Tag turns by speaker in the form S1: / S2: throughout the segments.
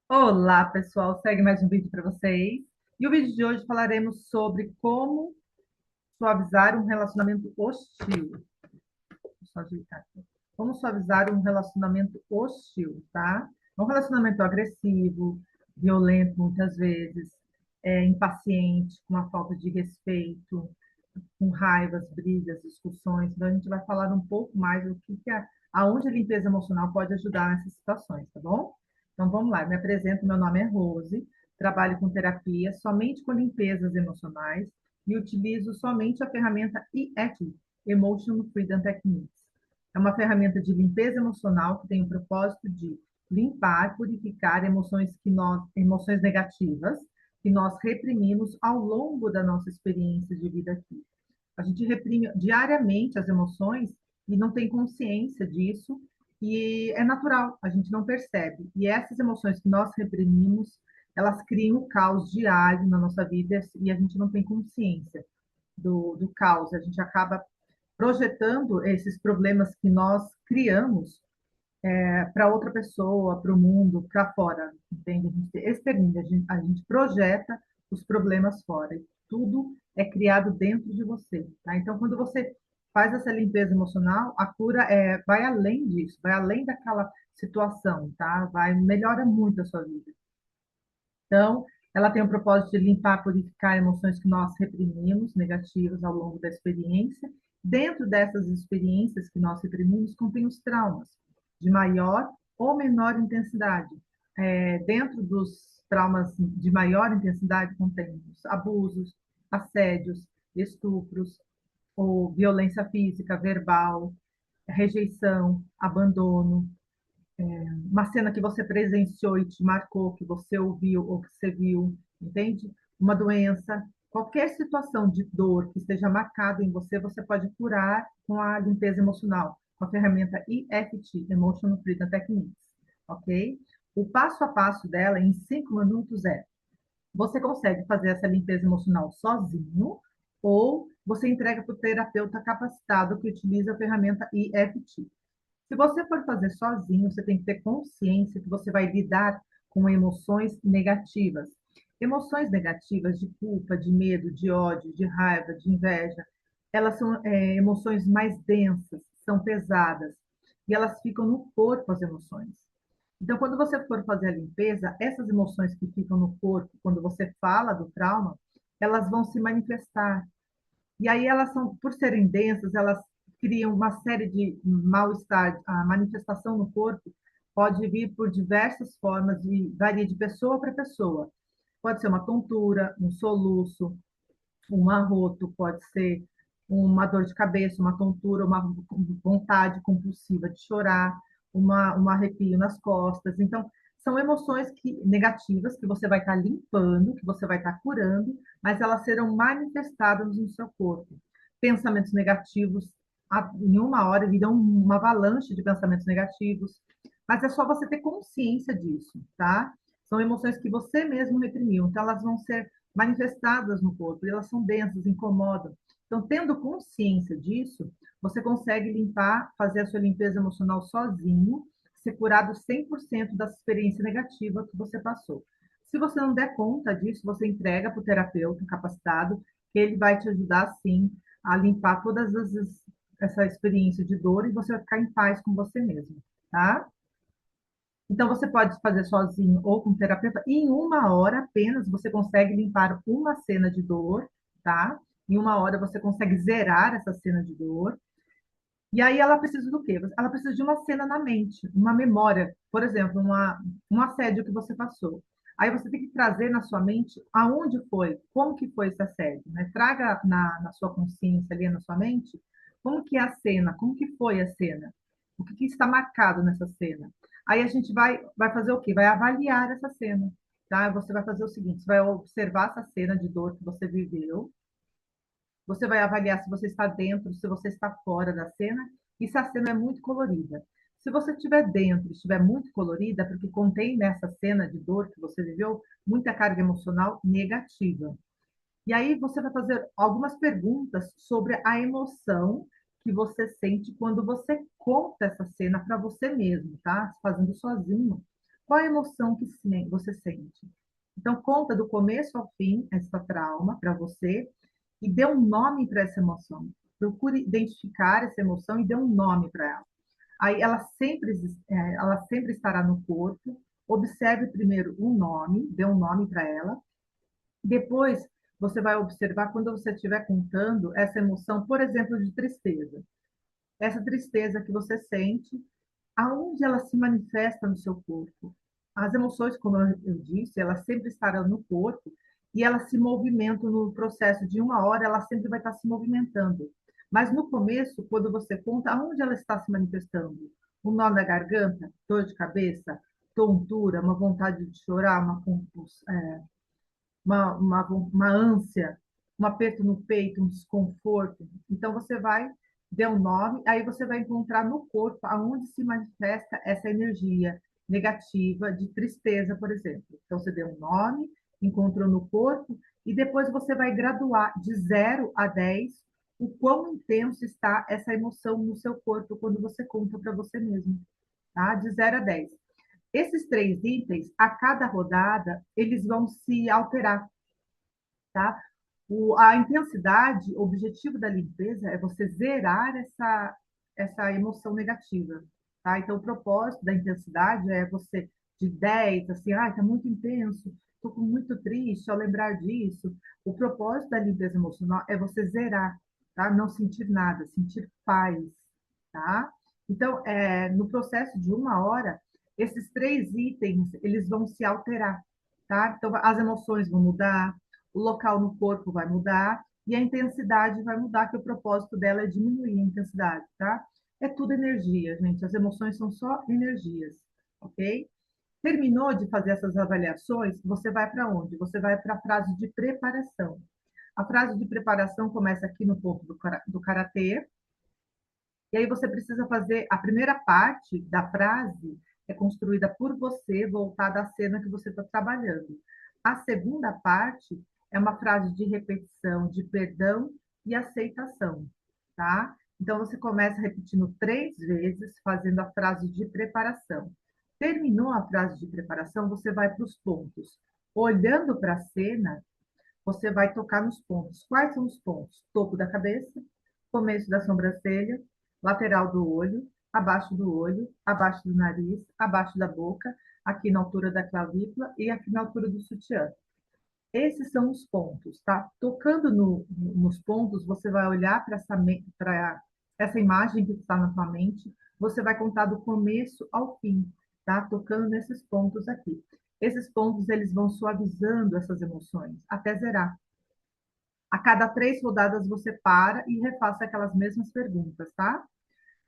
S1: Olá, pessoal. Segue mais um vídeo para vocês. E o vídeo de hoje falaremos sobre como suavizar um relacionamento hostil. Deixa eu só ajeitar aqui. Como suavizar um relacionamento hostil, tá? Um relacionamento agressivo, violento muitas vezes, impaciente, com uma falta de respeito, com raivas, brigas, discussões. Então a gente vai falar um pouco mais do aonde a limpeza emocional pode ajudar nessas situações, tá bom? Então vamos lá, me apresento, meu nome é Rose, trabalho com terapia somente com limpezas emocionais e utilizo somente a ferramenta EFT, Emotion Freedom Techniques. É uma ferramenta de limpeza emocional que tem o propósito de limpar, purificar emoções negativas que nós reprimimos ao longo da nossa experiência de vida aqui. A gente reprime diariamente as emoções e não tem consciência disso, e é natural, a gente não percebe. E essas emoções que nós reprimimos, elas criam um caos diário na nossa vida e a gente não tem consciência do caos. A gente acaba projetando esses problemas que nós criamos para outra pessoa, para o mundo, para fora, entende? A gente extermina, a gente projeta os problemas fora. E tudo é criado dentro de você, tá? Então, quando você faz essa limpeza emocional, a cura vai além disso, vai além daquela situação, tá? Melhora muito a sua vida. Então, ela tem o propósito de limpar, purificar emoções que nós reprimimos, negativas ao longo da experiência. Dentro dessas experiências que nós reprimimos, contém os traumas, de maior ou menor intensidade. Dentro dos traumas de maior intensidade, contém os abusos, assédios, estupros, ou violência física, verbal, rejeição, abandono, uma cena que você presenciou e te marcou, que você ouviu ou que você viu, entende? Uma doença, qualquer situação de dor que esteja marcada em você, você pode curar com a limpeza emocional, com a ferramenta EFT, Emotional Freedom Techniques, ok? O passo a passo dela, em 5 minutos, você consegue fazer essa limpeza emocional sozinho ou você entrega para o terapeuta capacitado que utiliza a ferramenta EFT. Se você for fazer sozinho, você tem que ter consciência que você vai lidar com emoções negativas. Emoções negativas de culpa, de medo, de ódio, de raiva, de inveja, elas são emoções mais densas, são pesadas, e elas ficam no corpo, as emoções. Então, quando você for fazer a limpeza, essas emoções que ficam no corpo, quando você fala do trauma, elas vão se manifestar. E aí elas são, por serem densas, elas criam uma série de mal-estar. A manifestação no corpo pode vir por diversas formas e varia de pessoa para pessoa. Pode ser uma tontura, um soluço, um arroto, pode ser uma dor de cabeça, uma tontura, uma vontade compulsiva de chorar, um arrepio nas costas. Então, são emoções negativas que você vai estar limpando, que você vai estar curando, mas elas serão manifestadas no seu corpo. Pensamentos negativos, em uma hora, viram uma avalanche de pensamentos negativos, mas é só você ter consciência disso, tá? São emoções que você mesmo reprimiu, então elas vão ser manifestadas no corpo, e elas são densas, incomodam. Então, tendo consciência disso, você consegue limpar, fazer a sua limpeza emocional sozinho, ser curado 100% da experiência negativa que você passou. Se você não der conta disso, você entrega para o terapeuta capacitado, que ele vai te ajudar, sim, a limpar essa experiência de dor e você vai ficar em paz com você mesmo, tá? Então, você pode fazer sozinho ou com terapeuta. E em uma hora apenas você consegue limpar uma cena de dor, tá? Em uma hora você consegue zerar essa cena de dor. E aí ela precisa do quê? Ela precisa de uma cena na mente, uma memória. Por exemplo, um assédio que você passou. Aí você tem que trazer na sua mente aonde foi, como que foi esse assédio, né? Traga na sua consciência ali, na sua mente, como que é a cena, como que foi a cena, o que está marcado nessa cena. Aí a gente vai fazer o quê? Vai avaliar essa cena, tá? Você vai fazer o seguinte, você vai observar essa cena de dor que você viveu, você vai avaliar se você está dentro, se você está fora da cena e se a cena é muito colorida. Se você estiver dentro, estiver muito colorida, é porque contém nessa cena de dor que você viveu muita carga emocional negativa. E aí você vai fazer algumas perguntas sobre a emoção que você sente quando você conta essa cena para você mesmo, tá? Fazendo sozinho. Qual a emoção que você sente? Então, conta do começo ao fim essa trauma para você e dê um nome para essa emoção. Procure identificar essa emoção e dê um nome para ela. Aí ela sempre estará no corpo. Observe primeiro um nome, dê um nome para ela. Depois, você vai observar quando você estiver contando essa emoção, por exemplo, de tristeza. Essa tristeza que você sente, aonde ela se manifesta no seu corpo. As emoções, como eu disse, elas sempre estarão no corpo e elas se movimentam no processo de uma hora, ela sempre vai estar se movimentando. Mas no começo, quando você conta, aonde ela está se manifestando? Um nó na garganta, dor de cabeça, tontura, uma vontade de chorar, uma ânsia, um aperto no peito, um desconforto. Então, você vai dar um nome, aí você vai encontrar no corpo aonde se manifesta essa energia negativa de tristeza, por exemplo. Então, você deu um nome, encontrou no corpo, e depois você vai graduar de 0 a 10 o quão intenso está essa emoção no seu corpo quando você conta para você mesmo, tá? De 0 a 10. Esses três itens, a cada rodada, eles vão se alterar, tá? A intensidade, o objetivo da limpeza é você zerar essa emoção negativa, tá? Então, o propósito da intensidade é você, de 10 assim, tá muito intenso, tô muito triste ao lembrar disso. O propósito da limpeza emocional é você zerar, tá? Não sentir nada, sentir paz, tá? Então, no processo de uma hora, esses três itens, eles vão se alterar, tá? Então, as emoções vão mudar, o local no corpo vai mudar e a intensidade vai mudar, que o propósito dela é diminuir a intensidade, tá? É tudo energia, gente. As emoções são só energias, ok? Terminou de fazer essas avaliações, você vai para onde? Você vai para a fase de preparação. A frase de preparação começa aqui no ponto do karatê, e aí você precisa fazer a primeira parte da frase é construída por você, voltada à cena que você está trabalhando. A segunda parte é uma frase de repetição, de perdão e aceitação, tá? Então você começa repetindo 3 vezes, fazendo a frase de preparação. Terminou a frase de preparação, você vai para os pontos. Olhando para a cena, você vai tocar nos pontos. Quais são os pontos? Topo da cabeça, começo da sobrancelha, lateral do olho, abaixo do nariz, abaixo da boca, aqui na altura da clavícula e aqui na altura do sutiã. Esses são os pontos, tá? Tocando nos pontos, você vai olhar para essa imagem que está na sua mente, você vai contar do começo ao fim, tá? Tocando nesses pontos aqui. Esses pontos, eles vão suavizando essas emoções, até zerar. A cada 3 rodadas, você para e refaça aquelas mesmas perguntas, tá?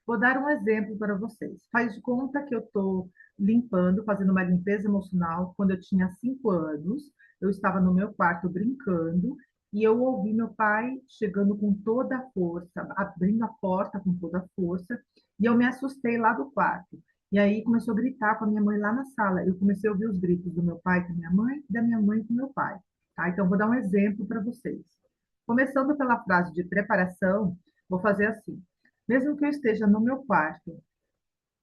S1: Vou dar um exemplo para vocês. Faz de conta que eu estou limpando, fazendo uma limpeza emocional. Quando eu tinha 5 anos, eu estava no meu quarto brincando e eu ouvi meu pai chegando com toda a força, abrindo a porta com toda a força, e eu me assustei lá do quarto. E aí começou a gritar com a minha mãe lá na sala. Eu comecei a ouvir os gritos do meu pai com a minha mãe, da minha mãe com o meu pai. Tá? Então, vou dar um exemplo para vocês. Começando pela frase de preparação, vou fazer assim. Mesmo que eu esteja no meu quarto,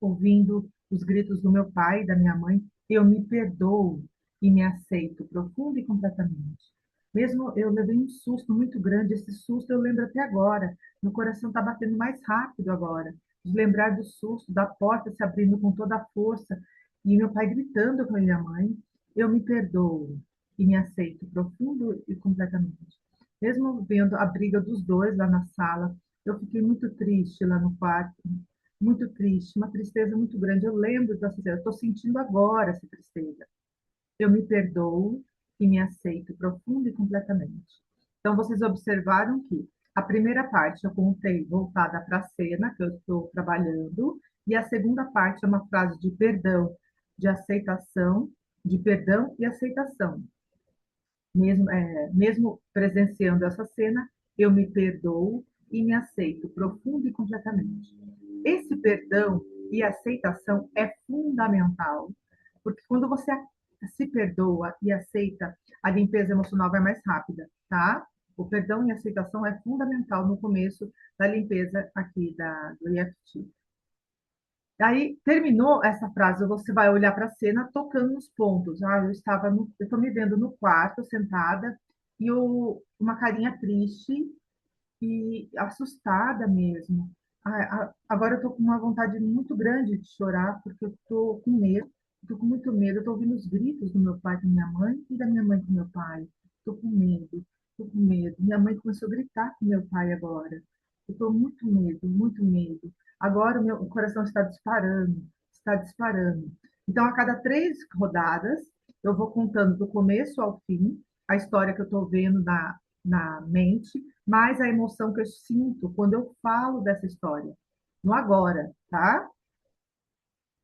S1: ouvindo os gritos do meu pai e da minha mãe, eu me perdoo e me aceito profunda e completamente. Mesmo eu levei um susto muito grande, esse susto eu lembro até agora. Meu coração está batendo mais rápido agora, de lembrar do susto, da porta se abrindo com toda a força e meu pai gritando com a minha mãe. Eu me perdoo e me aceito profundo e completamente. Mesmo vendo a briga dos dois lá na sala, eu fiquei muito triste lá no quarto, muito triste, uma tristeza muito grande. Eu lembro dessa tristeza, eu estou sentindo agora essa tristeza. Eu me perdoo e me aceito profundo e completamente. Então, vocês observaram que a primeira parte eu contei voltada para a cena que eu estou trabalhando, e a segunda parte é uma frase de perdão, de aceitação, de perdão e aceitação. Mesmo presenciando essa cena, eu me perdoo e me aceito profundo e completamente. Esse perdão e aceitação é fundamental, porque quando você se perdoa e aceita, a limpeza emocional vai mais rápida, tá? O perdão e a aceitação é fundamental no começo da limpeza aqui do EFT. Aí terminou essa frase, você vai olhar para a cena tocando nos pontos. Eu estou me vendo no quarto, sentada, e uma carinha triste e assustada mesmo. Agora eu estou com uma vontade muito grande de chorar, porque eu estou com medo, estou com muito medo. Eu estou ouvindo os gritos do meu pai com minha mãe e da minha mãe com meu pai. Estou com medo, estou com medo. Minha mãe começou a gritar com meu pai agora. Eu estou muito medo, muito medo. Agora o meu coração está disparando, está disparando. Então, a cada 3 rodadas, eu vou contando do começo ao fim a história que eu estou vendo na mente, mais a emoção que eu sinto quando eu falo dessa história, no agora, tá?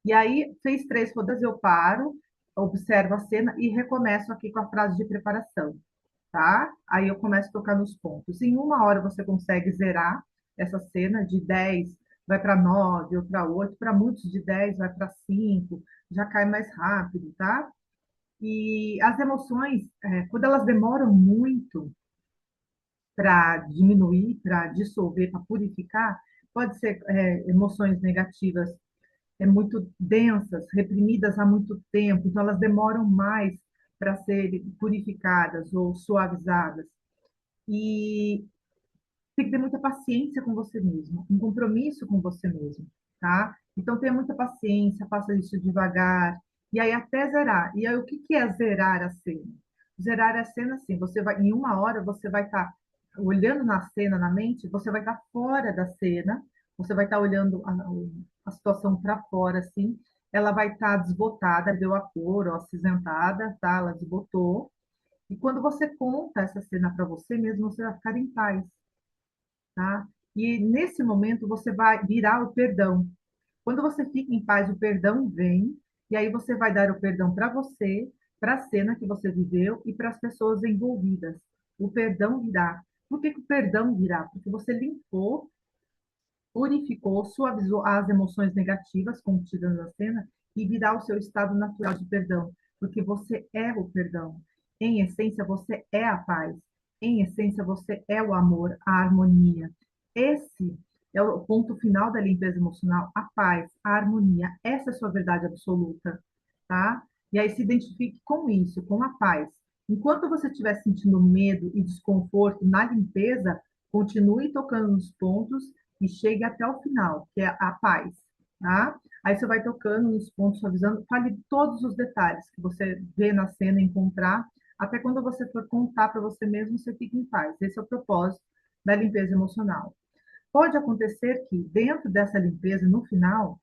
S1: E aí, fez 3 rodadas, eu paro, observo a cena e recomeço aqui com a frase de preparação, tá? Aí eu começo a tocar nos pontos. Em 1 hora você consegue zerar essa cena de 10, vai para 9 ou para 8, para muitos de 10 vai para 5, já cai mais rápido, tá? E as emoções, quando elas demoram muito, para diminuir, para dissolver, para purificar, pode ser emoções negativas muito densas, reprimidas há muito tempo, então elas demoram mais para serem purificadas ou suavizadas. E tem que ter muita paciência com você mesmo, um compromisso com você mesmo, tá? Então tenha muita paciência, faça isso devagar, e aí até zerar. E aí o que que é zerar a cena? Zerar a cena, assim, você vai, em 1 hora você vai estar olhando na cena na mente, você vai estar fora da cena, você vai estar olhando a situação para fora, assim, ela vai estar desbotada, deu a cor ou acinzentada, tá? Ela desbotou. E quando você conta essa cena para você mesmo, você vai ficar em paz, tá? E nesse momento você vai virar o perdão. Quando você fica em paz, o perdão vem, e aí você vai dar o perdão para você, para a cena que você viveu e para as pessoas envolvidas. O perdão virá. Por que que o perdão virá? Porque você limpou, purificou, suavizou as emoções negativas contidas na cena e virá o seu estado natural de perdão, porque você é o perdão. Em essência, você é a paz. Em essência, você é o amor, a harmonia. Esse é o ponto final da limpeza emocional, a paz, a harmonia. Essa é a sua verdade absoluta, tá? E aí se identifique com isso, com a paz. Enquanto você estiver sentindo medo e desconforto na limpeza, continue tocando nos pontos e chegue até o final, que é a paz, tá? Aí você vai tocando nos pontos, suavizando, fale todos os detalhes que você vê na cena, encontrar, até quando você for contar para você mesmo, você fique em paz. Esse é o propósito da limpeza emocional. Pode acontecer que, dentro dessa limpeza, no final,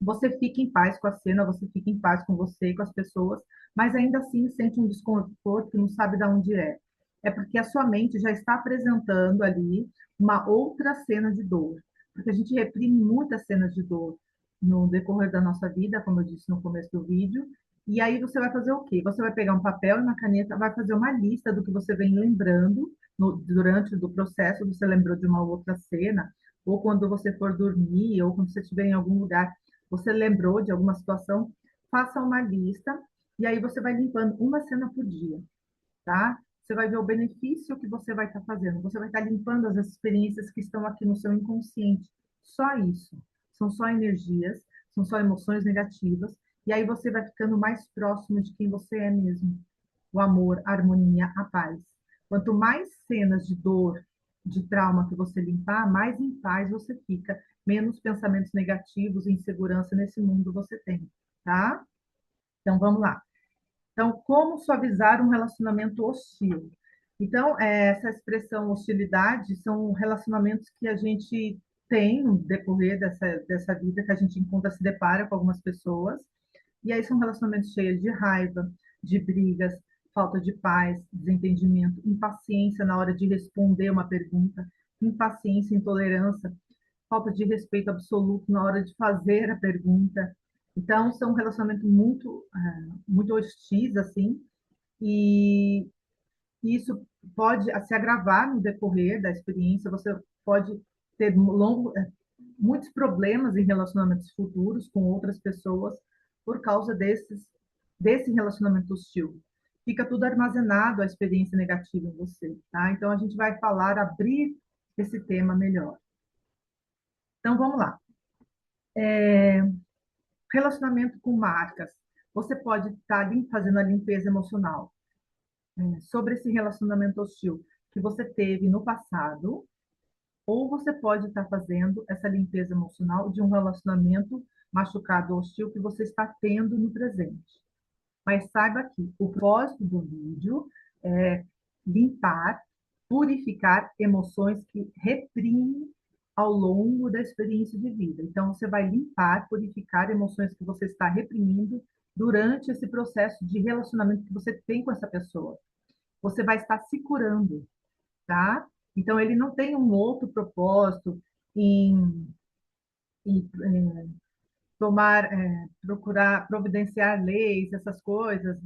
S1: você fique em paz com a cena, você fique em paz com você e com as pessoas, mas ainda assim sente um desconforto que não sabe de onde é. É porque a sua mente já está apresentando ali uma outra cena de dor. Porque a gente reprime muitas cenas de dor no decorrer da nossa vida, como eu disse no começo do vídeo. E aí você vai fazer o quê? Você vai pegar um papel e uma caneta, vai fazer uma lista do que você vem lembrando durante o processo, você lembrou de uma outra cena, ou quando você for dormir, ou quando você estiver em algum lugar você lembrou de alguma situação, faça uma lista e aí você vai limpando uma cena por dia, tá? Você vai ver o benefício que você vai estar fazendo. Você vai estar limpando as experiências que estão aqui no seu inconsciente. Só isso. São só energias, são só emoções negativas. E aí você vai ficando mais próximo de quem você é mesmo. O amor, a harmonia, a paz. Quanto mais cenas de dor, de trauma que você limpar, mais em paz você fica, menos pensamentos negativos e insegurança nesse mundo você tem, tá? Então vamos lá. Então, como suavizar um relacionamento hostil? Então, essa expressão hostilidade são relacionamentos que a gente tem no decorrer dessa vida, que a gente encontra, se depara com algumas pessoas, e aí são relacionamentos cheios de raiva, de brigas, falta de paz, desentendimento, impaciência na hora de responder uma pergunta, impaciência, intolerância, falta de respeito absoluto na hora de fazer a pergunta. Então, são um relacionamento muito hostis, assim, e isso pode se agravar no decorrer da experiência, você pode ter muitos problemas em relacionamentos futuros com outras pessoas por causa desse relacionamento hostil. Fica tudo armazenado, a experiência negativa em você, tá? Então, a gente vai falar, abrir esse tema melhor. Então, vamos lá. Relacionamento com marcas. Você pode estar fazendo a limpeza emocional, sobre esse relacionamento hostil que você teve no passado, ou você pode estar fazendo essa limpeza emocional de um relacionamento machucado, hostil que você está tendo no presente. Mas saiba que o propósito do vídeo é limpar, purificar emoções que reprimem ao longo da experiência de vida. Então, você vai limpar, purificar emoções que você está reprimindo durante esse processo de relacionamento que você tem com essa pessoa. Você vai estar se curando, tá? Então, ele não tem um outro propósito em tomar, procurar providenciar leis, essas coisas,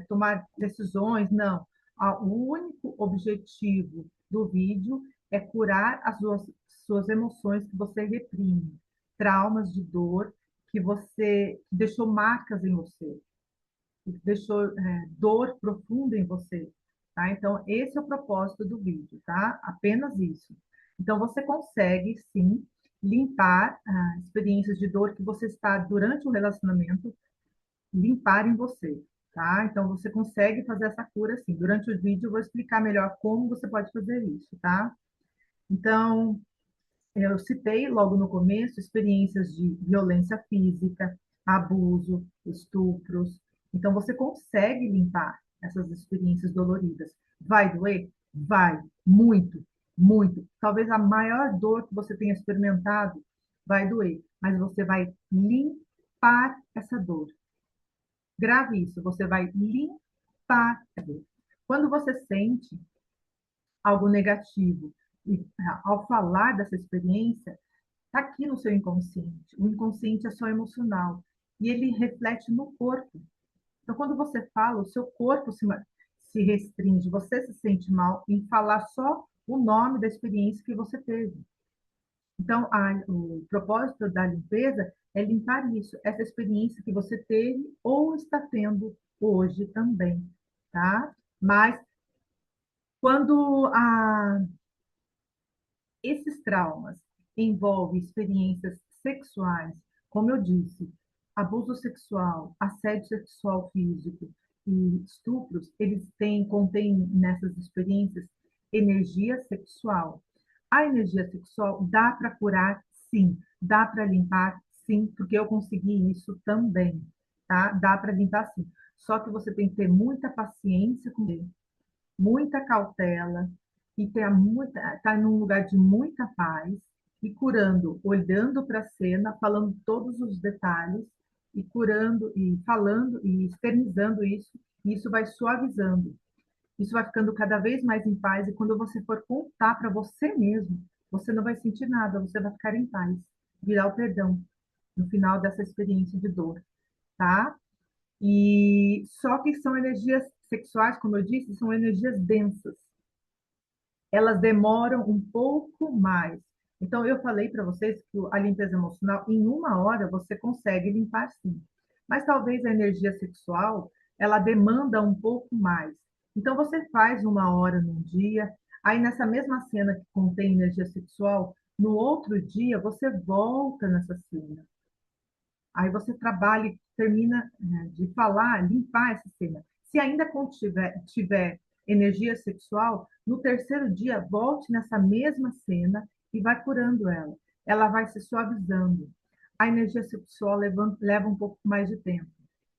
S1: tomar decisões, não. O único objetivo do vídeo é curar as suas emoções que você reprime, traumas de dor que você que deixou marcas em você, que deixou dor profunda em você, tá? Então, esse é o propósito do vídeo, tá? Apenas isso. Então, você consegue, sim, limpar experiências de dor que você está durante o relacionamento, limpar em você, tá? Então, você consegue fazer essa cura, sim. Durante o vídeo, eu vou explicar melhor como você pode fazer isso, tá? Então, eu citei logo no começo experiências de violência física, abuso, estupros. Então, você consegue limpar essas experiências doloridas. Vai doer? Vai. Muito, muito. Talvez a maior dor que você tenha experimentado vai doer, mas você vai limpar essa dor. Grave isso, você vai limpar a dor. Quando você sente algo negativo e ao falar dessa experiência, está aqui no seu inconsciente. O inconsciente é só emocional e ele reflete no corpo. Então, quando você fala, o seu corpo se restringe, você se sente mal em falar só o nome da experiência que você teve. Então, o propósito da limpeza é limpar isso, essa experiência que você teve ou está tendo hoje também, tá? Mas quando esses traumas envolvem experiências sexuais, como eu disse, abuso sexual, assédio sexual físico e estupros, contêm nessas experiências energia sexual. A energia sexual dá para curar, sim, dá para limpar, sim, porque eu consegui isso também, tá? Dá para limpar, sim. Só que você tem que ter muita paciência com ele, muita cautela e ter tá num lugar de muita paz e curando, olhando para a cena, falando todos os detalhes e curando e falando e externizando isso, e isso vai suavizando. Isso vai ficando cada vez mais em paz e quando você for contar para você mesmo, você não vai sentir nada, você vai ficar em paz, virar o perdão no final dessa experiência de dor, tá? E só que são energias sexuais, como eu disse, são energias densas, elas demoram um pouco mais. Então, eu falei para vocês que a limpeza emocional, em uma hora, você consegue limpar sim. Mas talvez a energia sexual, ela demanda um pouco mais. Então, você faz uma hora num dia, aí nessa mesma cena que contém energia sexual, no outro dia, você volta nessa cena. Aí você trabalha e termina, né, de falar, limpar essa cena. Se ainda tiver energia sexual, no terceiro dia, volte nessa mesma cena e vai curando ela. Ela vai se suavizando. A energia sexual leva um pouco mais de tempo,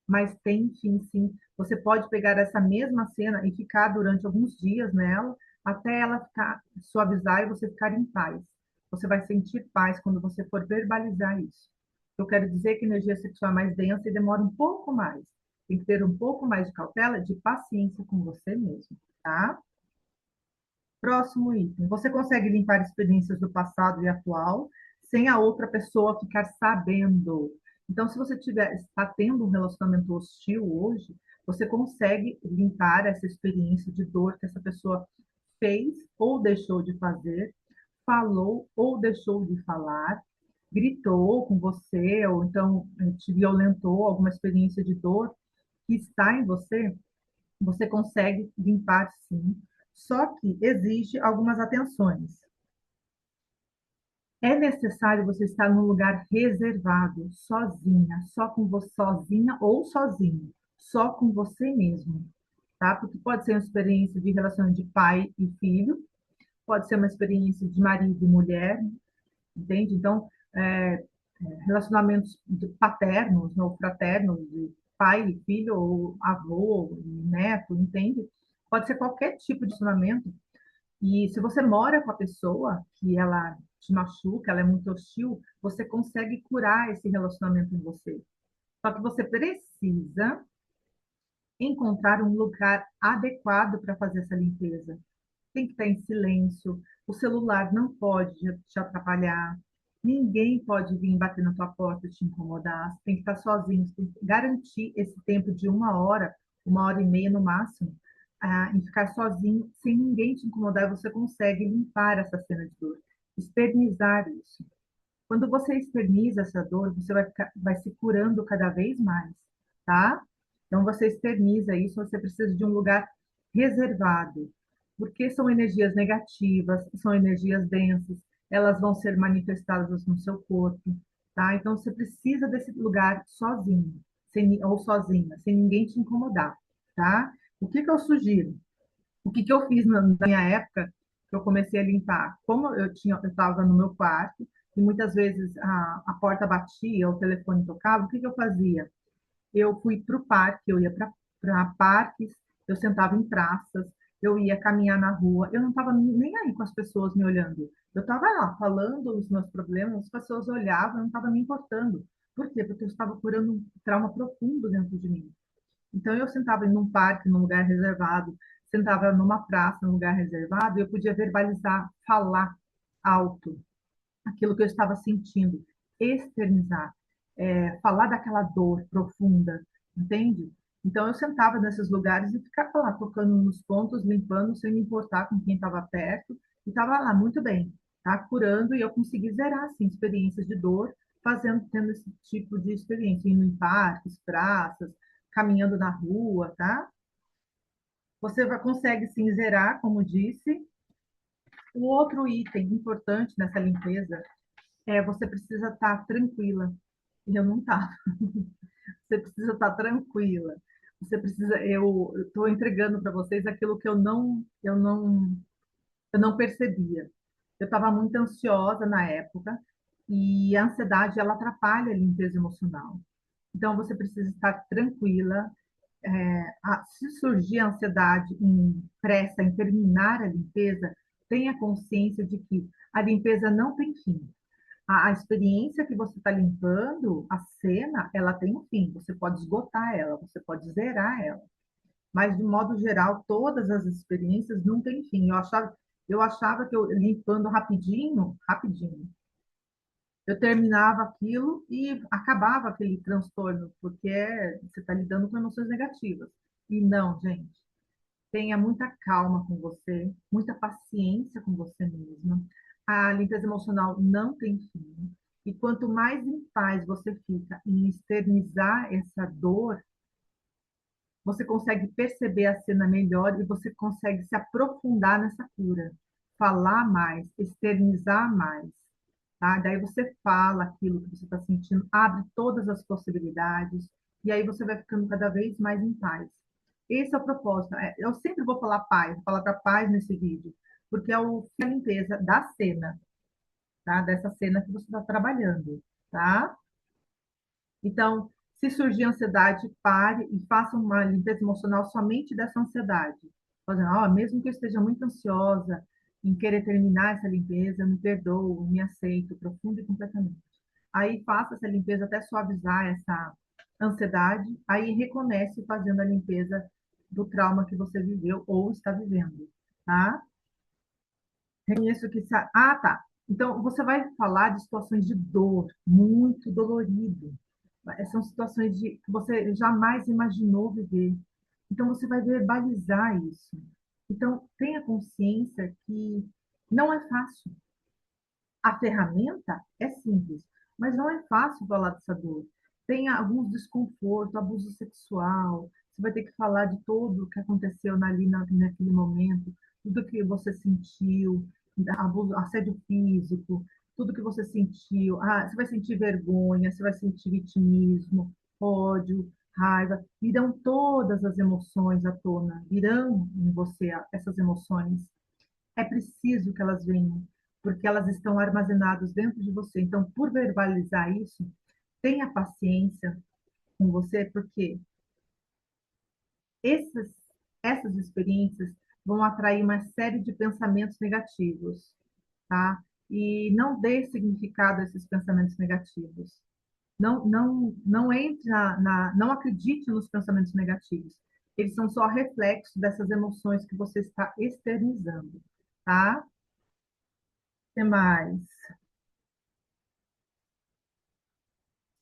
S1: mas tem fim, sim. Você pode pegar essa mesma cena e ficar durante alguns dias nela, até ela ficar suavizar e você ficar em paz. Você vai sentir paz quando você for verbalizar isso. Eu quero dizer que a energia sexual é mais densa e demora um pouco mais. Tem que ter um pouco mais de cautela, de paciência com você mesmo, tá? Próximo item. Você consegue limpar experiências do passado e atual sem a outra pessoa ficar sabendo. Então, se você está tendo um relacionamento hostil hoje, você consegue limpar essa experiência de dor que essa pessoa fez ou deixou de fazer, falou ou deixou de falar, gritou com você, ou então te violentou, alguma experiência de dor que está em você, você consegue limpar sim, só que exige algumas atenções. É necessário você estar num lugar reservado, sozinha, só com você, sozinha ou sozinho, só com você mesmo, tá? Porque pode ser uma experiência de relação de pai e filho, pode ser uma experiência de marido e mulher, entende? Então, relacionamentos paternos, ou fraternos, de pai e filho, ou avô e neto, entende? Pode ser qualquer tipo de relacionamento. E se você mora com a pessoa que ela te machuca, ela é muito hostil, você consegue curar esse relacionamento em você. Só que você precisa encontrar um lugar adequado para fazer essa limpeza. Tem que estar em silêncio, o celular não pode te atrapalhar, ninguém pode vir bater na tua porta e te incomodar, você tem que estar sozinho, você tem que garantir esse tempo de 1 hora e meia no máximo, em ficar sozinho, sem ninguém te incomodar, você consegue limpar essa cena de dor, externizar isso. Quando você externiza essa dor, você vai se curando cada vez mais, tá? Então, você externiza isso, você precisa de um lugar reservado, porque são energias negativas, são energias densas, elas vão ser manifestadas no seu corpo, tá? Então, você precisa desse lugar sozinho, ou sozinha, sem ninguém te incomodar, tá? O que que eu sugiro? O que que eu fiz na minha época, que eu comecei a limpar? Como eu estava no meu quarto, e muitas vezes a porta batia, o telefone tocava, o que que eu fazia? Eu fui para o parque, eu ia para parques, eu sentava em praças, eu ia caminhar na rua, eu não estava nem aí com as pessoas me olhando. Eu estava lá falando os meus problemas, as pessoas olhavam, eu não estava me importando. Por quê? Porque eu estava curando um trauma profundo dentro de mim. Então, eu sentava em um parque, num lugar reservado, sentava numa praça, num lugar reservado, e eu podia verbalizar, falar alto aquilo que eu estava sentindo, externizar, falar daquela dor profunda, entende? Então, eu sentava nesses lugares e ficava lá, tocando nos pontos, limpando, sem me importar com quem estava perto, e estava lá, muito bem, tá? Curando, e eu consegui zerar, assim, experiências de dor, tendo esse tipo de experiência, indo em parques, praças, caminhando na rua, tá? Você consegue, sim, zerar, como disse. O outro item importante nessa limpeza você precisa estar tranquila. E eu não estava. Você precisa estar tranquila. Você precisa. Eu estou entregando para vocês aquilo que eu não percebia. Eu estava muito ansiosa na época e a ansiedade ela atrapalha a limpeza emocional. Então você precisa estar tranquila. Se surgir a ansiedade em pressa em terminar a limpeza, tenha consciência de que a limpeza não tem fim. A experiência que você está limpando, a cena, ela tem um fim. Você pode esgotar ela, você pode zerar ela. Mas, de modo geral, todas as experiências não têm fim. Eu achava que eu limpando rapidinho, rapidinho, eu terminava aquilo e acabava aquele transtorno, porque você está lidando com emoções negativas. E não, gente. Tenha muita calma com você, muita paciência com você mesma. A limpeza emocional não tem fim. E quanto mais em paz você fica em externizar essa dor, você consegue perceber a cena melhor e você consegue se aprofundar nessa cura. Falar mais, externizar mais. Tá? Daí você fala aquilo que você está sentindo, abre todas as possibilidades, e aí você vai ficando cada vez mais em paz. Esse é o propósito. Eu sempre vou falar paz, vou falar da paz nesse vídeo, porque é a limpeza da cena, tá? Dessa cena que você está trabalhando, tá? Então, se surgir ansiedade, pare e faça uma limpeza emocional somente dessa ansiedade. Fazendo, mesmo que eu esteja muito ansiosa em querer terminar essa limpeza, me perdoo, me aceito, profundo e completamente. Aí faça essa limpeza até suavizar essa ansiedade, aí recomece fazendo a limpeza do trauma que você viveu ou está vivendo, tá? Reconheço que... tá. Então, você vai falar de situações de dor, muito dolorido. São situações que você jamais imaginou viver. Então, você vai verbalizar isso. Então, tenha consciência que não é fácil. A ferramenta é simples, mas não é fácil falar dessa dor. Tem alguns desconfortos, abuso sexual, você vai ter que falar de tudo o que aconteceu naquele momento, tudo que você sentiu, abuso, assédio físico. tudo que você sentiu. Você vai sentir vergonha, você vai sentir vitimismo, ódio, raiva. Virão todas as emoções à tona, virão em você essas emoções. É preciso que elas venham, porque elas estão armazenadas dentro de você. Então, por verbalizar isso, tenha paciência com você, porque essas, essas experiências vão atrair uma série de pensamentos negativos, tá? E não dê significado a esses pensamentos negativos. Não entre não acredite nos pensamentos negativos. Eles são só reflexos dessas emoções que você está externizando, tá? O que mais?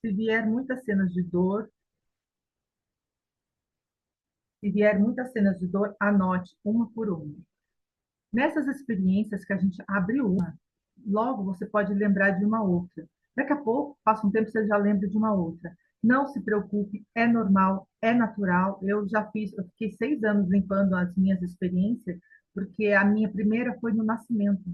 S1: Se vier muitas cenas de dor, se vier muitas cenas de dor, anote uma por uma. Nessas experiências que a gente abre uma, logo você pode lembrar de uma outra. Daqui a pouco, passa um tempo, você já lembra de uma outra. Não se preocupe, é normal, é natural. Eu fiquei 6 anos limpando as minhas experiências, porque a minha primeira foi no nascimento.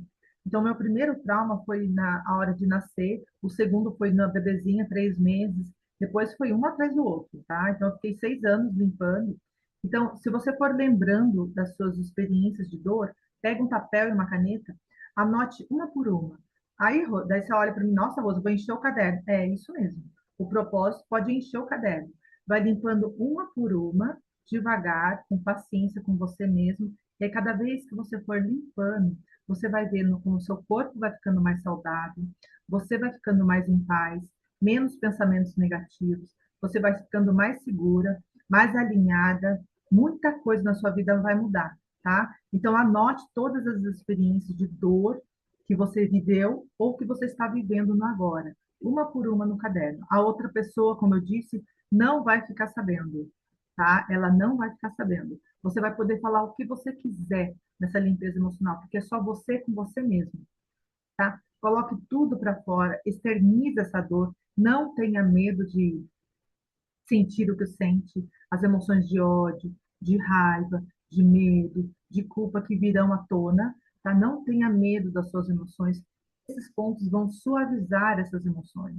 S1: Então, meu primeiro trauma foi na a hora de nascer, o segundo foi na bebezinha, 3 meses, depois foi um atrás do outro, tá? Então, eu fiquei 6 anos limpando. Então, se você for lembrando das suas experiências de dor, pega um papel e uma caneta, anote uma por uma. Aí, daí você olha para mim, nossa, Rosa, vou encher o caderno. É isso mesmo. O propósito pode encher o caderno. Vai limpando uma por uma, devagar, com paciência com você mesmo. E aí, cada vez que você for limpando, você vai vendo como o seu corpo vai ficando mais saudável, você vai ficando mais em paz, menos pensamentos negativos, você vai ficando mais segura, mais alinhada. Muita coisa na sua vida vai mudar, tá? Então, anote todas as experiências de dor que você viveu ou que você está vivendo no agora, uma por uma no caderno. A outra pessoa, como eu disse, não vai ficar sabendo, tá? Ela não vai ficar sabendo. Você vai poder falar o que você quiser nessa limpeza emocional, porque é só você com você mesmo, tá? Coloque tudo para fora, externize essa dor, não tenha medo de sentir o que sente, as emoções de ódio, de raiva, de medo, de culpa que virão à tona, tá? Não tenha medo das suas emoções. Esses pontos vão suavizar essas emoções,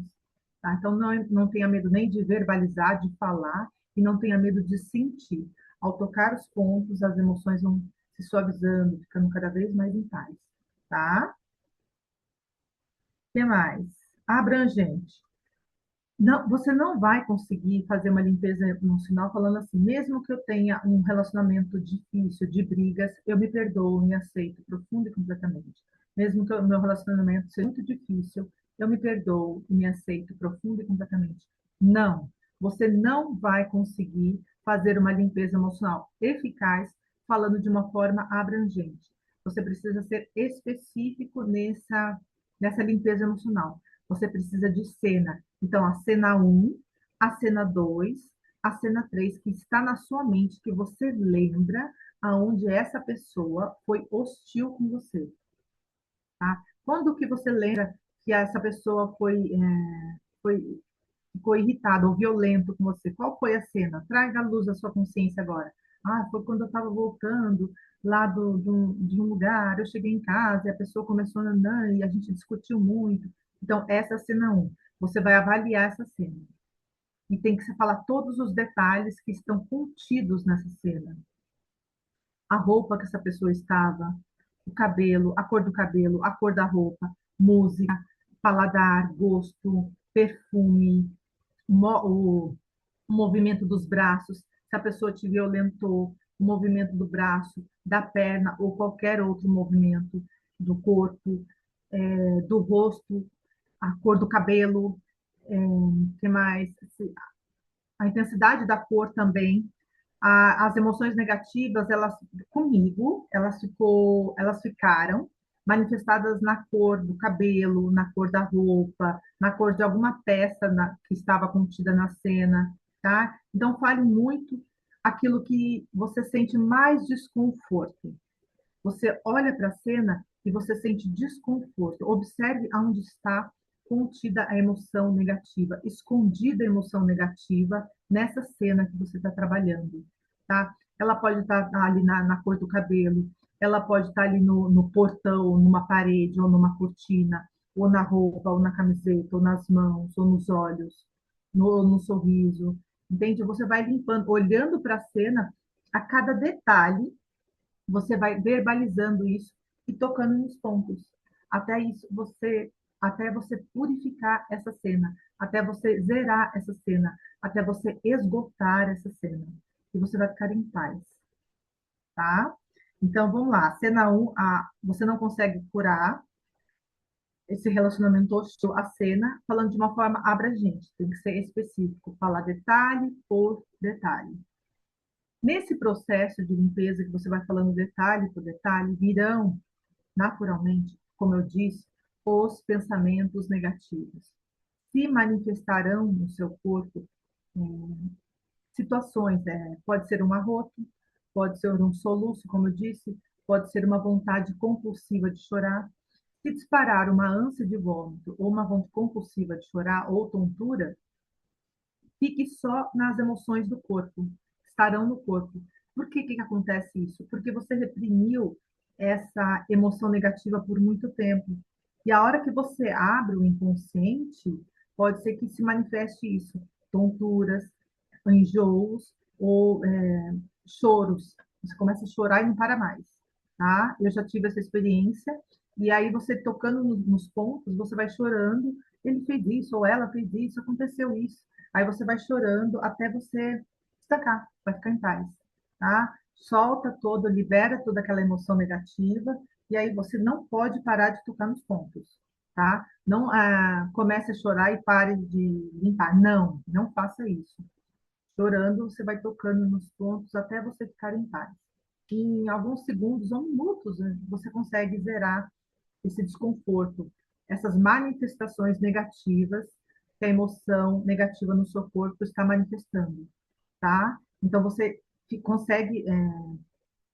S1: tá? Então não tenha medo nem de verbalizar, de falar, e não tenha medo de sentir. Ao tocar os pontos, as emoções vão se suavizando, ficando cada vez mais em paz, tá? O que mais? Abrangente. Não, você não vai conseguir fazer uma limpeza emocional falando assim, mesmo que eu tenha um relacionamento difícil, de brigas, eu me perdoo, me aceito profundo e completamente. Mesmo que o meu relacionamento seja muito difícil, eu me perdoo e me aceito profundo e completamente. Não, você não vai conseguir fazer uma limpeza emocional eficaz falando de uma forma abrangente. Você precisa ser específico nessa limpeza emocional. Você precisa de cena. Então, a cena um, a cena 2, a cena 3 que está na sua mente, que você lembra aonde essa pessoa foi hostil com você, tá? Quando que você lembra que essa pessoa foi ficou irritado ou violento com você? Qual foi a cena? Traga à luz a sua consciência agora. Foi quando eu estava voltando lá de um lugar, eu cheguei em casa e a pessoa começou a andar e a gente discutiu muito. Então, essa é a cena um. Você vai avaliar essa cena. E tem que se falar todos os detalhes que estão contidos nessa cena. A roupa que essa pessoa estava, o cabelo, a cor do cabelo, a cor da roupa, música, paladar, gosto, perfume, o movimento dos braços, se a pessoa te violentou, o movimento do braço, da perna ou qualquer outro movimento do corpo, do rosto, a cor do cabelo, que mais? A intensidade da cor também, as emoções negativas, elas comigo, elas ficaram manifestadas na cor do cabelo, na cor da roupa, na cor de alguma peça que estava contida na cena, tá? Então fale muito aquilo que você sente mais desconforto. Você olha para a cena e você sente desconforto. Observe aonde está contida a emoção negativa, escondida a emoção negativa nessa cena que você está trabalhando, tá? Ela pode estar ali na cor do cabelo, ela pode estar ali no portão, numa parede ou numa cortina, ou na roupa, ou na camiseta, ou nas mãos, ou nos olhos, no sorriso, entende? Você vai limpando, olhando para a cena, a cada detalhe, você vai verbalizando isso e tocando nos pontos. Até isso, até você purificar essa cena, até você zerar essa cena, até você esgotar essa cena. E você vai ficar em paz, tá? Então, vamos lá. Cena um, você não consegue curar esse relacionamento hostil à cena, falando de uma forma abrangente, tem que ser específico, falar detalhe por detalhe. Nesse processo de limpeza que você vai falando detalhe por detalhe, virão naturalmente, como eu disse, os pensamentos negativos. Se manifestarão no seu corpo situações, pode ser um arroto, pode ser um soluço, como eu disse, pode ser uma vontade compulsiva de chorar. Se disparar uma ânsia de vômito ou uma vontade compulsiva de chorar ou tontura, fique só nas emoções do corpo, estarão no corpo. Por que acontece isso? Porque você reprimiu essa emoção negativa por muito tempo. E a hora que você abre o inconsciente, pode ser que se manifeste isso, tonturas, enjoos ou choros. Você começa a chorar e não para mais, tá? Eu já tive essa experiência. E aí você tocando nos pontos, você vai chorando. Ele fez isso, ou ela fez isso, aconteceu isso. Aí você vai chorando até você estancar, vai ficar em paz, tá? Solta todo, libera toda aquela emoção negativa, e aí você não pode parar de tocar nos pontos, tá? Não comece a chorar e pare de limpar. Não, não faça isso. Chorando, você vai tocando nos pontos até você ficar em paz. Em alguns segundos ou minutos, né, você consegue zerar esse desconforto, essas manifestações negativas que a emoção negativa no seu corpo está manifestando, tá? Então você consegue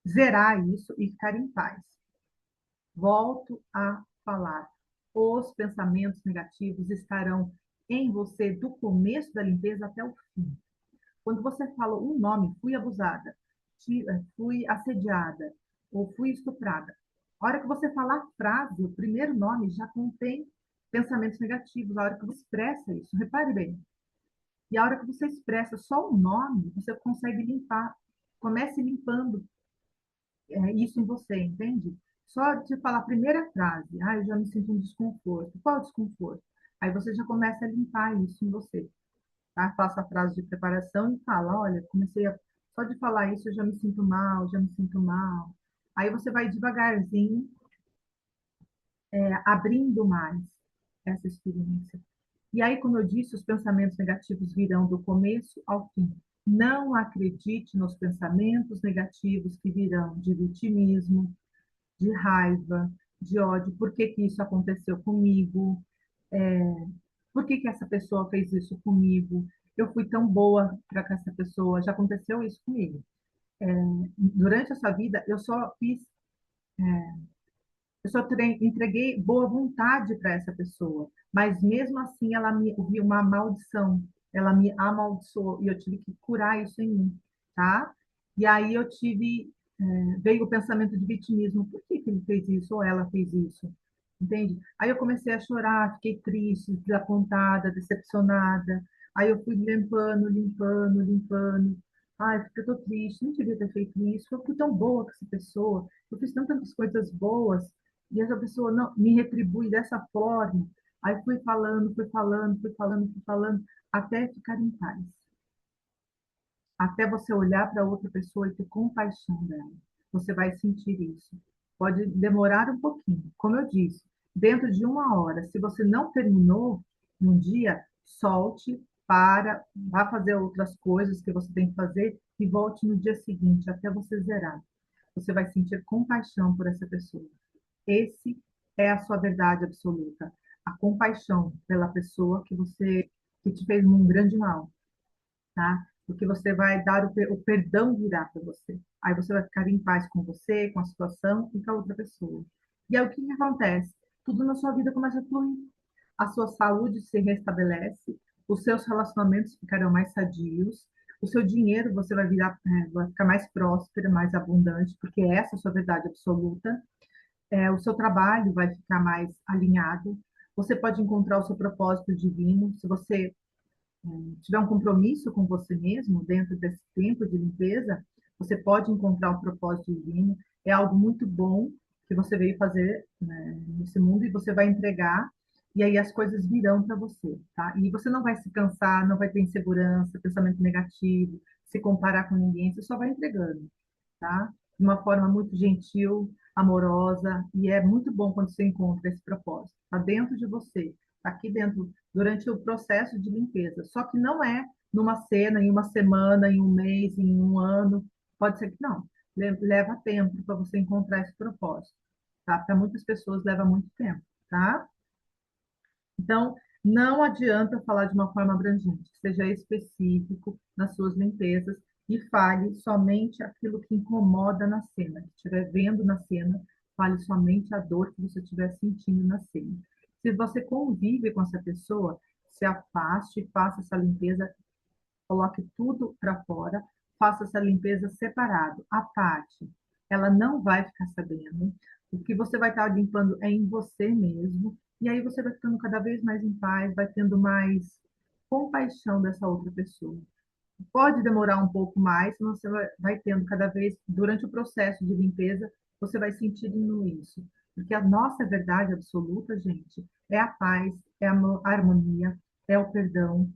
S1: zerar isso e ficar em paz. Volto a falar. Os pensamentos negativos estarão em você do começo da limpeza até o fim. Quando você fala um nome, fui abusada, fui assediada ou fui estuprada, a hora que você falar a frase, o primeiro nome já contém pensamentos negativos. A hora que você expressa isso, repare bem. E a hora que você expressa só o nome, você consegue limpar. Comece limpando isso em você, entende? Só de falar a primeira frase, eu já me sinto um desconforto. Qual é o desconforto? Aí você já começa a limpar isso em você, tá? Faça a frase de preparação e fala, olha, só de falar isso eu já me sinto mal, já me sinto mal. Aí você vai devagarzinho abrindo mais essa experiência. E aí, como eu disse, os pensamentos negativos virão do começo ao fim. Não acredite nos pensamentos negativos que virão de vitimismo, de raiva, de ódio. Por que que isso aconteceu comigo? Por que que essa pessoa fez isso comigo? Eu fui tão boa para com essa pessoa, já aconteceu isso comigo. Durante essa vida, eu só entreguei boa vontade para essa pessoa, mas mesmo assim ela me viu uma maldição, ela me amaldiçoou e eu tive que curar isso em mim, tá? E aí veio o pensamento de vitimismo, por que que ele fez isso ou ela fez isso? Entende? Aí eu comecei a chorar, fiquei triste, desapontada, decepcionada. Aí eu fui limpando, limpando, limpando. Ai, porque eu tô triste, não devia ter feito isso. Eu fui tão boa com essa pessoa, eu fiz tantas coisas boas e essa pessoa não me retribui dessa forma. Aí fui falando, fui falando, fui falando, fui falando, até ficar em paz. Até você olhar para outra pessoa e ter compaixão dela. Você vai sentir isso. Pode demorar um pouquinho. Como eu disse, dentro de uma hora, se você não terminou num dia, solte, vá fazer outras coisas que você tem que fazer e volte no dia seguinte, até você zerar. Você vai sentir compaixão por essa pessoa. Esse é a sua verdade absoluta. A compaixão pela pessoa que te fez um grande mal, tá? Porque você vai dar o perdão virá para você. Aí você vai ficar em paz com você, com a situação e com a outra pessoa. E aí o que que acontece? Tudo na sua vida começa a fluir. A sua saúde se restabelece, os seus relacionamentos ficarão mais sadios, o seu dinheiro você vai ficar mais próspero, mais abundante, porque essa é a sua verdade absoluta. O seu trabalho vai ficar mais alinhado, Você pode encontrar o seu propósito divino. Se você tiver um compromisso com você mesmo dentro desse tempo de limpeza, você pode encontrar o propósito divino. É algo muito bom que você veio fazer, né, nesse mundo e você vai entregar, e aí as coisas virão para você, tá? E você não vai se cansar, não vai ter insegurança, pensamento negativo, se comparar com ninguém, você só vai entregando, tá? De uma forma muito gentil, amorosa, e é muito bom quando você encontra esse propósito. Está dentro de você, está aqui dentro, durante o processo de limpeza. Só que não é numa cena, em uma semana, em um mês, em um ano. Pode ser que não. Leva tempo para você encontrar esse propósito, tá? Para muitas pessoas leva muito tempo, tá? Então, não adianta falar de uma forma abrangente, seja específico nas suas limpezas e fale somente aquilo que incomoda na cena. Se estiver vendo na cena, fale somente a dor que você estiver sentindo na cena. Se você convive com essa pessoa, se afaste, faça essa limpeza, coloque tudo para fora, faça essa limpeza separado, à parte. Ela não vai ficar sabendo. O que você vai estar limpando é em você mesmo, e aí você vai ficando cada vez mais em paz, vai tendo mais compaixão dessa outra pessoa. Pode demorar um pouco mais, mas você vai tendo cada vez, durante o processo de limpeza, você vai sentindo isso. Porque a nossa verdade absoluta, gente, é a paz, é a harmonia, é o perdão,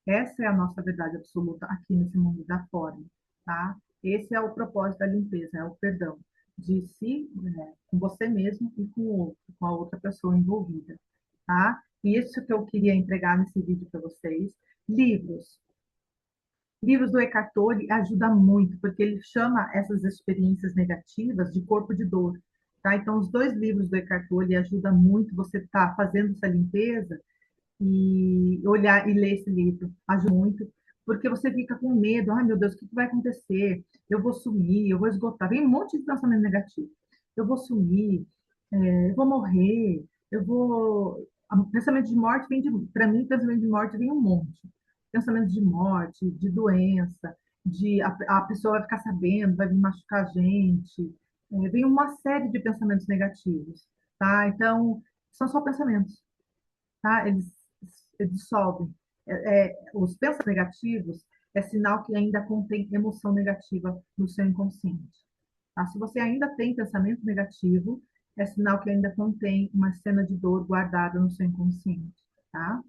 S1: essa é a nossa verdade absoluta aqui nesse mundo da forma, tá? Esse é o propósito da limpeza, é o perdão de si, né, com você mesmo e com o outro, com a outra pessoa envolvida, tá? E isso que eu queria entregar nesse vídeo para vocês. Livros. Livros do Eckhart Tolle ajuda muito, porque ele chama essas experiências negativas de corpo de dor, tá? Então, os dois livros do Eckhart Tolle ajudam muito você estar fazendo essa limpeza e olhar e ler esse livro ajuda muito, porque você fica com medo, ai meu Deus, o que vai acontecer? Eu vou sumir, eu vou esgotar, vem um monte de pensamento negativo. Eu vou sumir, eu vou morrer, eu vou. Pensamento de morte vem para mim, pensamento de morte vem um monte. Pensamento de morte, de doença, de a pessoa vai ficar sabendo, vai vir machucar a gente. Vem uma série de pensamentos negativos, tá? Então, são só pensamentos, tá? Eles dissolvem. Os pensamentos negativos é sinal que ainda contém emoção negativa no seu inconsciente. Tá? Se você ainda tem pensamento negativo, é sinal que ainda contém uma cena de dor guardada no seu inconsciente. Tá?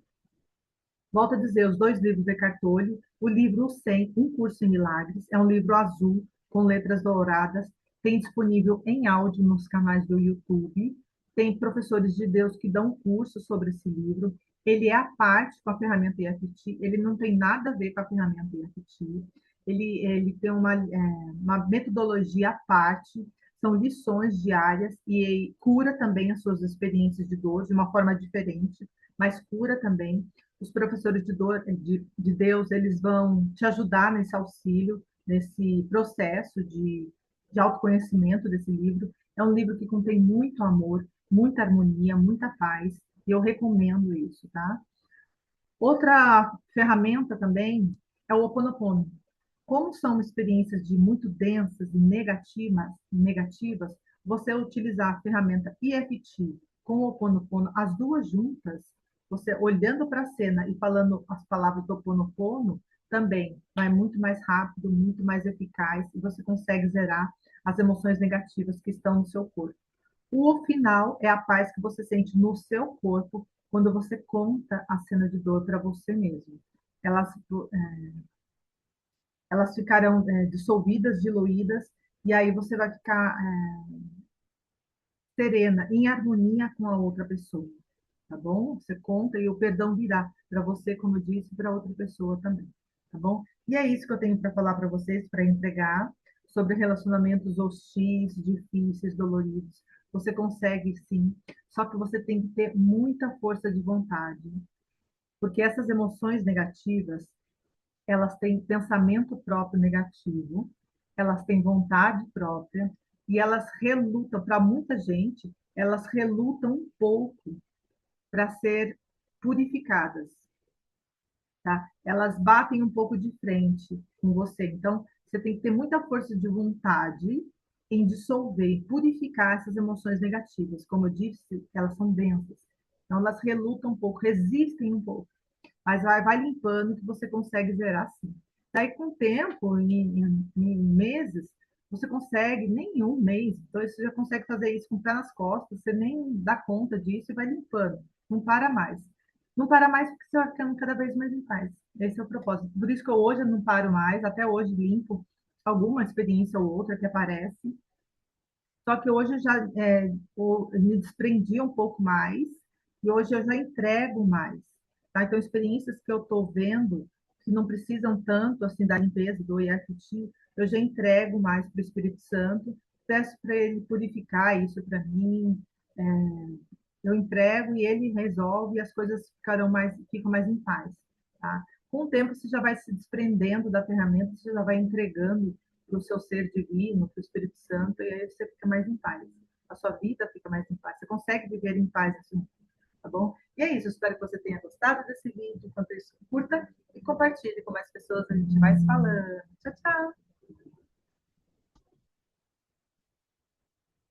S1: Volto a dizer, os dois livros de Eckhart Tolle, o livro 100, Um Curso em Milagres, é um livro azul com letras douradas, tem disponível em áudio nos canais do YouTube, tem professores de Deus que dão curso sobre esse livro, ele é à parte com a ferramenta EFT, ele não tem nada a ver com a ferramenta EFT, ele tem uma metodologia à parte, são lições diárias e cura também as suas experiências de dor de uma forma diferente, mas cura também. Os professores de Deus, eles vão te ajudar nesse auxílio, nesse processo de autoconhecimento desse livro. É um livro que contém muito amor, muita harmonia, muita paz, e eu recomendo isso, tá? Outra ferramenta também é o Ho Oponopono. Como são experiências de muito densas e negativas, você utilizar a ferramenta EFT com o Ho Oponopono, as duas juntas, você olhando para a cena e falando as palavras do Ho Oponopono, também vai muito mais rápido, muito mais eficaz, e você consegue zerar as emoções negativas que estão no seu corpo. O final é a paz que você sente no seu corpo quando você conta a cena de dor para você mesmo. Elas, elas ficarão dissolvidas, diluídas, e aí você vai ficar serena, em harmonia com a outra pessoa, tá bom? Você conta e o perdão virá para você, como eu disse, para outra pessoa também, tá bom? E é isso que eu tenho para falar para vocês, para entregar sobre relacionamentos hostis, difíceis, doloridos. Você consegue sim, só que você tem que ter muita força de vontade, porque essas emoções negativas, elas têm pensamento próprio negativo, elas têm vontade própria e elas relutam, para muita gente, elas relutam um pouco para ser purificadas, tá? Elas batem um pouco de frente com você. Então, você tem que ter muita força de vontade em dissolver, purificar essas emoções negativas. Como eu disse, elas são densas. Então, elas relutam um pouco, resistem um pouco, mas vai limpando que você consegue zerar assim. Daí, com o tempo, em meses, você consegue, nem em um mês, dois, você já consegue fazer isso com o pé nas costas, você nem dá conta disso e vai limpando, não para mais. Não para mais porque você vai ficando cada vez mais em paz. Esse é o propósito. Por isso que hoje eu não paro mais, até hoje limpo alguma experiência ou outra que aparece, só que hoje eu já me desprendi um pouco mais e hoje eu já entrego mais. Tá? Então, experiências que eu estou vendo que não precisam tanto assim da limpeza do EFT, eu já entrego mais para o Espírito Santo, peço para ele purificar isso para mim, é, eu entrego e ele resolve e as coisas ficam mais em paz. Tá? Com o tempo, você já vai se desprendendo da ferramenta, você já vai entregando para o seu ser divino, para o Espírito Santo, e aí você fica mais em paz. A sua vida fica mais em paz. Você consegue viver em paz assim, tá bom? E é isso, eu espero que você tenha gostado desse vídeo. Enquanto isso, curta e compartilhe com mais pessoas. A gente vai se falando. Tchau, tchau!